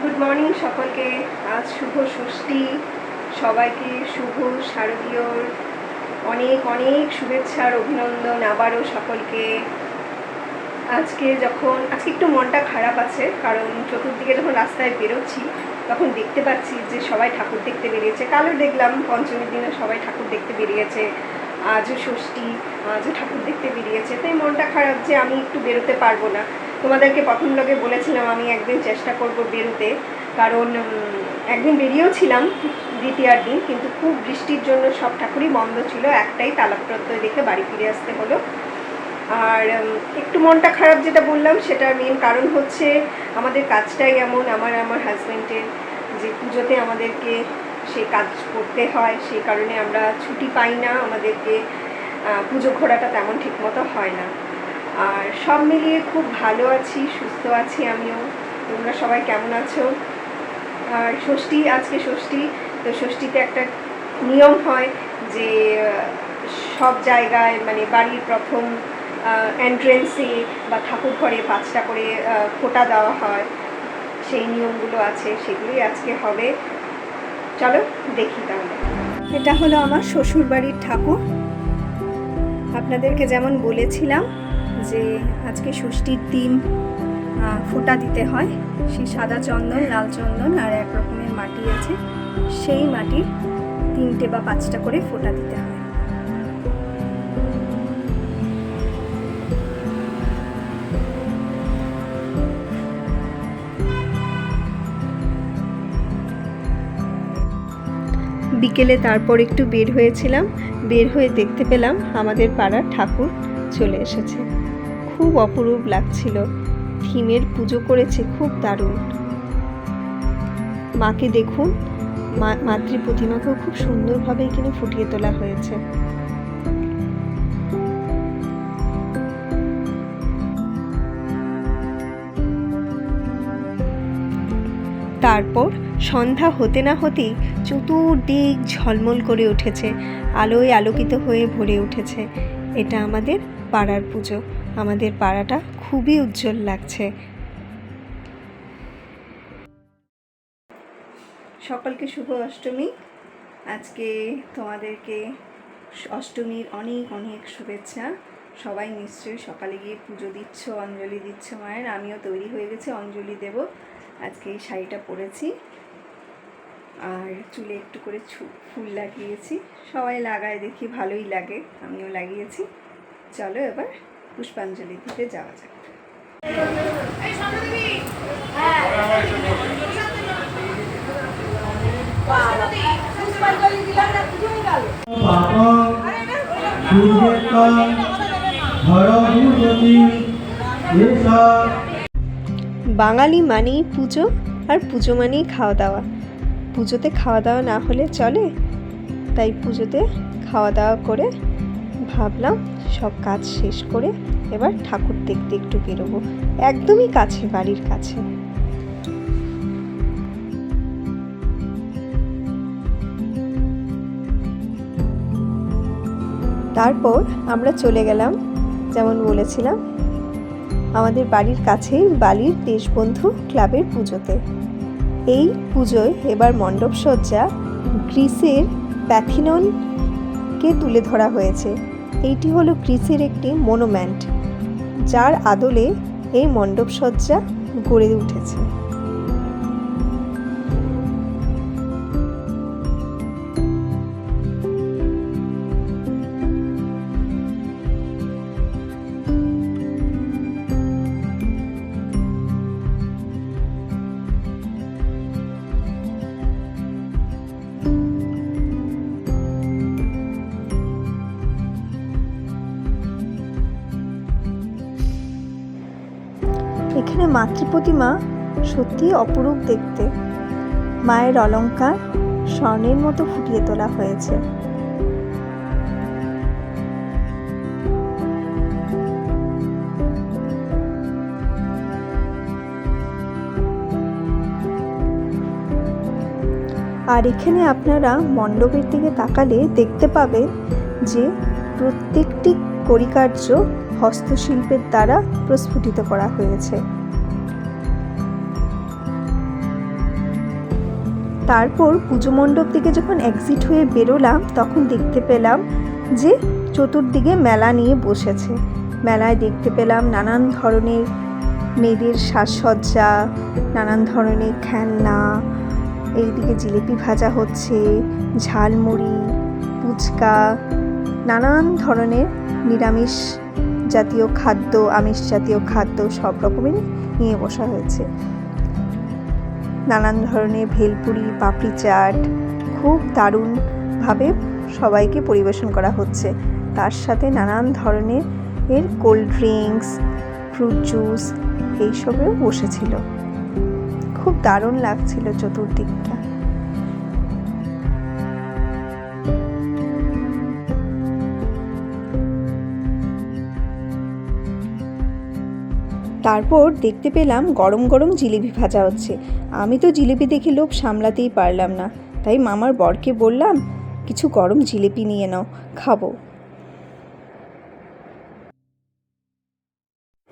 Good morning সকলকে। আজ শুভ ষষ্ঠী, সবাইকে শুভ শারদীয়র অনেক অনেক শুভেচ্ছা আর অভিনন্দন আবারও সকলকে। আজকে একটু মনটা খারাপ আছে, কারণ চতুর্দিকে যখন রাস্তায় বেরোচ্ছি তখন দেখতে পাচ্ছি যে সবাই ঠাকুর দেখতে বেরিয়েছে। কালও দেখলাম পঞ্চমীর দিনে সবাই ঠাকুর দেখতে বেরিয়েছে, আজও ষষ্ঠী, আজও ঠাকুর দেখতে বেরিয়েছে। তাই মনটা খারাপ যে আমি একটু বেরোতে পারবো না। তোমাদেরকে প্রথম ব্লগে বলেছিলাম আমি একদিন চেষ্টা করব বেরোতে, কারণ একদিন বেরিয়েও ছিলাম দ্বিতীয়ার দিন, কিন্তু খুব বৃষ্টির জন্য সব ঠাকুরই বন্ধ ছিল, একটাই তালা প্রত্যয় দেখে বাড়ি ফিরে আসতে হলো। আর একটু মনটা খারাপ যেটা বললাম সেটার মেন কারণ হচ্ছে আমাদের কাজটাই এমন, আমার হাজব্যান্ডের, যে পুজোতে আমাদেরকে সেই কাজ করতে হয়, সেই কারণে আমরা ছুটি পাই না, আমাদেরকে পুজো ঘোরাটা তেমন ঠিকমতো হয় না। আর সব মিলিয়ে খুব ভালো আছি, সুস্থ আছি আমিও। তোমরা সবাই কেমন আছো? আর ষষ্ঠী, আজকে ষষ্ঠী, তো ষষ্ঠীতে একটা নিয়ম হয় যে সব জায়গায় মানে বাড়ির প্রথম এন্ট্রেন্সে বা ঠাকুর ঘরে 5টা করে ফোঁটা দেওয়া হয়, সেই নিয়মগুলো আছে, সেগুলোই আজকে হবে। চলো দেখি তাহলে। এটা হলো আমার শ্বশুরবাড়ির ঠাকুর। আপনাদেরকে যেমন বলেছিলাম যে আজকে ষষ্ঠীর দিন ফোঁটা দিতে হয়, সেই সাদা চন্দন, লাল চন্দন আর এক রকমের মাটি আছে, সেই মাটির 3টে বা 5টা করে ফোঁটা দিতে হয়। বিকেলে তারপর একটু বের হয়েছিলাম, বের হয়ে দেখতে পেলাম আমাদের পাড়ার ঠাকুর চলে এসেছে। খুব অপরূপ লাগছিল, থিমের পুজো করেছে, খুব দারুণ। মাকে দেখুন, মাতৃ প্রতিমাকেও খুব সুন্দরভাবে এখানে ফুটিয়ে তোলা হয়েছে। তারপর সন্ধ্যা হতে না হতেই চতুর্দিক ঝলমল করে উঠেছে, আলোয় আলোকিত হয়ে ভরে উঠেছে। এটা আমাদের পাড়ার পুজো, আমাদের পাড়াটা খুবই উজ্জ্বল লাগছে। সকলকে শুভ অষ্টমী। আজকে তোমাদেরকে অষ্টমীর অনেক অনেক শুভেচ্ছা। সবাই নিশ্চয়ই সকালে গিয়ে পুজো দিচ্ছ, অঞ্জলি দিচ্ছ মায়ের। আমিও তৈরি হয়ে গেছি, অঞ্জলি দেব। আজকে এই শাড়িটা পরেছি আর চুলে একটু করে ফুল লাগিয়েছি। সবাই লাগায় দেখি ভালোই লাগে, আমিও লাগিয়েছি। চলো এবার পুষ্পাঞ্জলি দিতে যাওয়া যাক। বাঙালি মানেই পুজো, আর পুজো মানেই খাওয়া দাওয়া। পুজোতে খাওয়া দাওয়া না হলে চলে, তাই পুজোতে খাওয়া দাওয়া করে ভাবলাম সব কাজ শেষ করে এবার ঠাকুর দেখতে একটু বেরোবো। একদমই কাছে, বাড়ির কাছে। তারপর আমরা চলে গেলাম, যেমন বলেছিলাম, আমাদের বাড়ির কাছেই বালির দেশবন্ধু ক্লাবের পুজোতে। এই পুজোয় এবার মণ্ডপসজ্জা গ্রিসের প্যাথিননকে তুলে ধরা হয়েছে। এইটি হলো গ্রিসের একটি মনুমেন্ট, যার আদলে এই মণ্ডপসজ্জা গড়ে উঠেছে। এখানে মাতৃপ্রতিমা সত্যি অপরূপ দেখতে। মায়ের অলংকার স্বর্ণের মতো ফুটিয়ে তোলা হয়েছে। আর এখানে আপনারা মণ্ডপের দিকে তাকালে দেখতে পাবেন যে প্রত্যেকটি কারুকার্য হস্তশিল্পের দ্বারা প্রস্ফুটিত করা হয়েছে। তারপর পুজো মণ্ডপ থেকে যখন এক্সিট হয়ে বেরোলাম তখন দেখতে পেলাম যে চতুর্দিকে মেলা নিয়ে বসেছে। মেলায় দেখতে পেলাম নানান ধরনের মেয়েদের সাজসজ্জা, নানান ধরনের খেলনা, এইদিকে জিলিপি ভাজা হচ্ছে, ঝালমুড়ি, ফুচকা, নানান ধরনের নিরামিষ জাতীয় খাদ্য, আমিষ জাতীয় খাদ্য সব রকমের নিয়ে বসা হয়েছে। নানান ধরনের ভেলপুরি, পাপড়ি চাট খুব দারুণভাবে সবাইকে পরিবেশন করা হচ্ছে। তার সাথে নানান ধরনের কোল্ড ড্রিঙ্কস, ফ্রুট জুস এইসবেও বসেছিল। খুব দারুণ লাগছিল চতুর্দিকটা। তারপর দেখতে পেলাম গরম গরম জিলিপি ভাজা হচ্ছে। আমি তো জিলিপি দেখে লোভ সামলাতেই পারলাম না, তাই মামার বরকে বললাম কিছু গরম জিলিপি নিয়ে নাও, খাবো।